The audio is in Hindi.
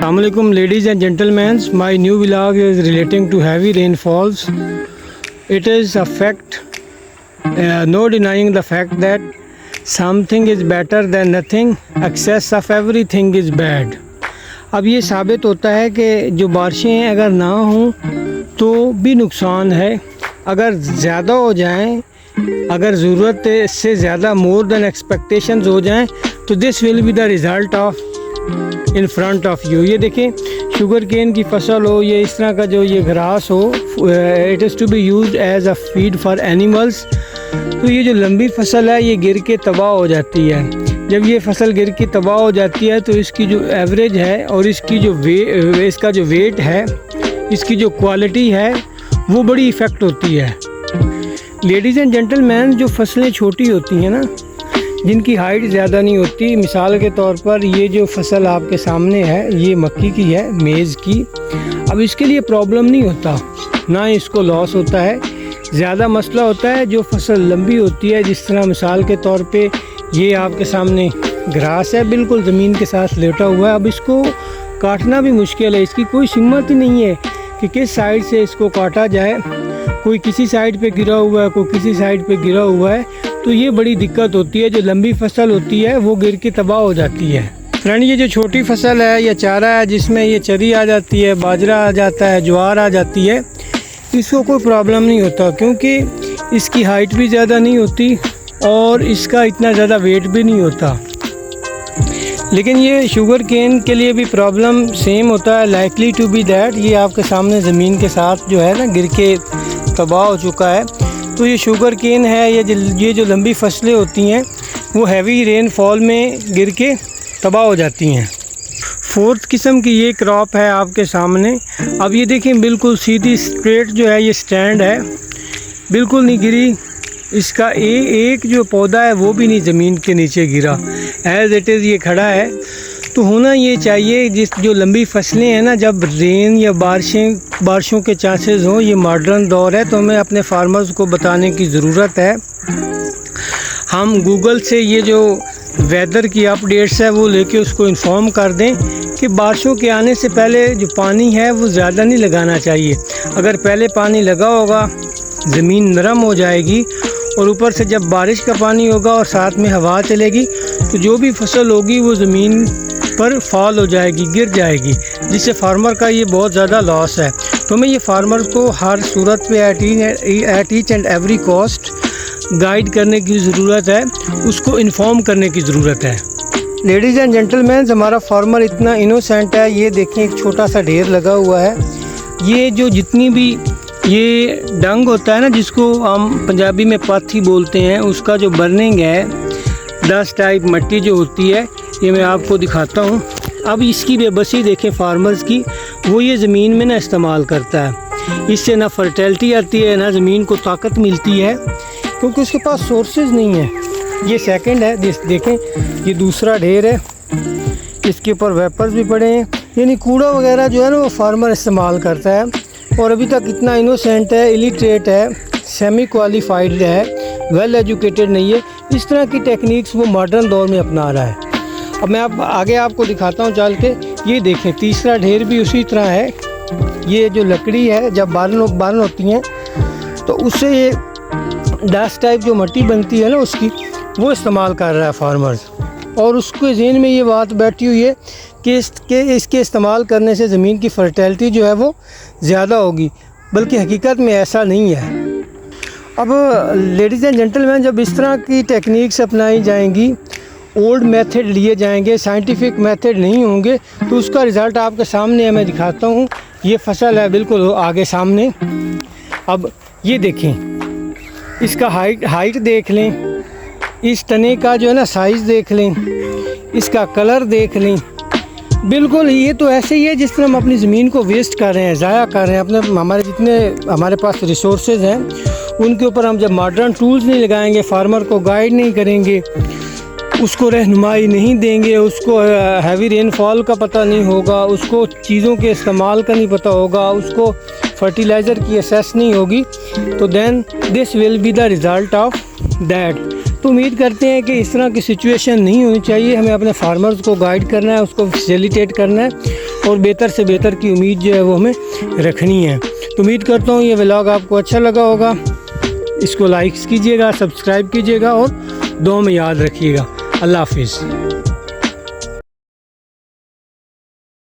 Assalamualaikum ladies and gentlemen, my new vlog is relating to heavy rainfalls. It is a fact, no denying the fact that something is better than nothing, excess of everything is bad. अब ये साबित होता है कि जो बारिशें अगर ना हों तो भी नुकसान है, अगर ज़्यादा हो जाएं, अगर ज़रूरत से ज़्यादा मोर देन एक्सपेक्टेशंस हो जाएं तो this will be the result of in front of you. ये देखें, शुगर केन की फसल हो, ये इस तरह का जो ये घास हो, it is to be used as a feed for animals. तो ये जो लंबी फसल है ये गिर के तबाह हो जाती है। जब ये फसल गिर के तबाह हो जाती है तो इसकी जो एवरेज है और इसकी जो इसका जो वेट है, इसकी जो क्वालिटी है वो बड़ी इफ़ेक्ट होती है। लेडीज़ एंड जेंटलमैन, जो फसलें छोटी होती हैं ना, जिनकी हाइट ज़्यादा नहीं होती, मिसाल के तौर पर ये जो फसल आपके सामने है ये मक्की की है, मेज़ की। अब इसके लिए प्रॉब्लम नहीं होता, ना इसको लॉस होता है। ज़्यादा मसला होता है जो फसल लंबी होती है, जिस तरह मिसाल के तौर पे ये आपके सामने घास है, बिल्कुल ज़मीन के साथ लेटा हुआ है। अब इसको काटना भी मुश्किल है, इसकी कोई हिम्मत ही नहीं है कि किस साइड से इसको काटा जाए। कोई किसी साइड पे गिरा हुआ है, कोई किसी साइड पे गिरा हुआ है, तो ये बड़ी दिक्कत होती है। जो लंबी फसल होती है वो गिर के तबाह हो जाती है। फ्रेंड, ये जो छोटी फसल है या चारा है जिसमें ये चरी आ जाती है, बाजरा आ जाता है, ज्वार आ जाती है, इसको कोई प्रॉब्लम नहीं होता क्योंकि इसकी हाइट भी ज़्यादा नहीं होती और इसका इतना ज़्यादा वेट भी नहीं होता। लेकिन ये शुगर केन के लिए भी प्रॉब्लम सेम होता है, लाइकली टू बी दैट। ये आपके सामने ज़मीन के साथ जो है ना गिर के तबाह हो चुका है। तो ये शुगर केन है, ये जो लंबी फसलें होती हैं वो हैवी रेनफॉल में गिर के तबाह हो जाती हैं। फोर्थ किस्म की ये क्रॉप है आपके सामने। अब ये देखें, बिल्कुल सीधी स्ट्रेट जो है ये स्टैंड है, बिल्कुल नहीं गिरी। इसका एक जो पौधा है वो भी नहीं ज़मीन के नीचे गिरा, एज इट इज़ ये खड़ा है। तो होना ये चाहिए, जो लंबी फसलें हैं ना, जब रेन या बारिशों के चांसेस हों, ये मॉडर्न दौर है तो हमें अपने फार्मर्स को बताने की ज़रूरत है। हम गूगल से ये जो वेदर की अपडेट्स है वो लेके उसको इन्फॉर्म कर दें कि बारिशों के आने से पहले जो पानी है वो ज़्यादा नहीं लगाना चाहिए। अगर पहले पानी लगा होगा ज़मीन नरम हो जाएगी और ऊपर से जब बारिश का पानी होगा और साथ में हवा चलेगी तो जो भी फसल होगी वो ज़मीन पर फॉल हो जाएगी, गिर जाएगी, जिससे फार्मर का ये बहुत ज़्यादा लॉस है। तो हमें ये फार्मर को हर सूरत पे at each and every cost guide करने की ज़रूरत है, उसको इन्फॉर्म करने की ज़रूरत है। लेडीज़ एंड जेंटलमैन, हमारा फार्मर इतना इनोसेंट है। ये देखें, एक छोटा सा ढेर लगा हुआ है। ये जो जितनी भी ये डंग होता है ना, जिसको हम पंजाबी में पाथी बोलते हैं, उसका जो बर्निंग है, डस्ट टाइप मट्टी जो होती है, ये मैं आपको दिखाता हूँ। अब इसकी बेबसी देखें फार्मर्स की, वो ये ज़मीन में ना इस्तेमाल करता है। इससे ना फर्टिलिटी आती है, ना ज़मीन को ताकत मिलती है, क्योंकि उसके पास सोर्सेज नहीं है। ये सेकंड है, देखें, ये दूसरा ढेर है, इसके ऊपर वेपर्स भी पड़े हैं। यानी कूड़ा वगैरह जो है ना वो फार्मर इस्तेमाल करता है और अभी तक इतना इनोसेंट है, इलिटरेट है, सेमी क्वालिफाइड है, वेल एजुकेटेड नहीं है। इस तरह की टेक्निक्स वो मॉडर्न दौर में अपना रहा है। अब मैं आगे आपको दिखाता हूँ चल के। ये देखें, तीसरा ढेर भी उसी तरह है। ये जो लकड़ी है, जब बालन होती हैं तो उससे ये डस्ट टाइप जो मिट्टी बनती है ना उसकी, वो इस्तेमाल कर रहा है फार्मर्स। और उसके ज़हन में ये बात बैठी हुई है कि इसके इस्तेमाल करने से ज़मीन की फर्टिलिटी जो है वो ज़्यादा होगी, बल्कि हकीकत में ऐसा नहीं है। अब लेडीज़ एंड जेंटलमैन, जब इस तरह की टेक्निक्स अपनाई जाएंगी, ओल्ड मेथड लिए जाएंगे, साइंटिफिक मेथड नहीं होंगे, तो उसका रिज़ल्ट आपके सामने है। मैं दिखाता हूँ, ये फसल है बिल्कुल आगे सामने। अब ये देखें, इसका हाइट देख लें, इस तने का जो है ना साइज़ देख लें, इसका कलर देख लें। बिल्कुल ये तो ऐसे ही है जिस तरह हम अपनी ज़मीन को वेस्ट कर रहे हैं, ज़ाया कर रहे हैं। अपने हमारे जितने हमारे पास रिसोर्सेज हैं उनके ऊपर हम जब मॉडर्न टूल्स नहीं लगाएंगे, फार्मर को गाइड नहीं करेंगे, उसको रहनुमाई नहीं देंगे, उसको हैवी रेनफॉल का पता नहीं होगा, उसको चीज़ों के इस्तेमाल का नहीं पता होगा, उसको फर्टिलाइज़र की एसेस नहीं होगी, तो then this will be the result of that. तो उम्मीद करते हैं कि इस तरह की सिचुएशन नहीं होनी चाहिए। हमें अपने फार्मर्स को गाइड करना है, उसको फैसिलिटेट करना है और बेहतर से बेहतर की उम्मीद जो है वो हमें रखनी है। तो उम्मीद करता हूँ ये व्लॉग आपको अच्छा लगा होगा। इसको लाइक्स कीजिएगा, सब्सक्राइब कीजिएगा और दुआ में याद रखिएगा। अल्लाह हाफिज़।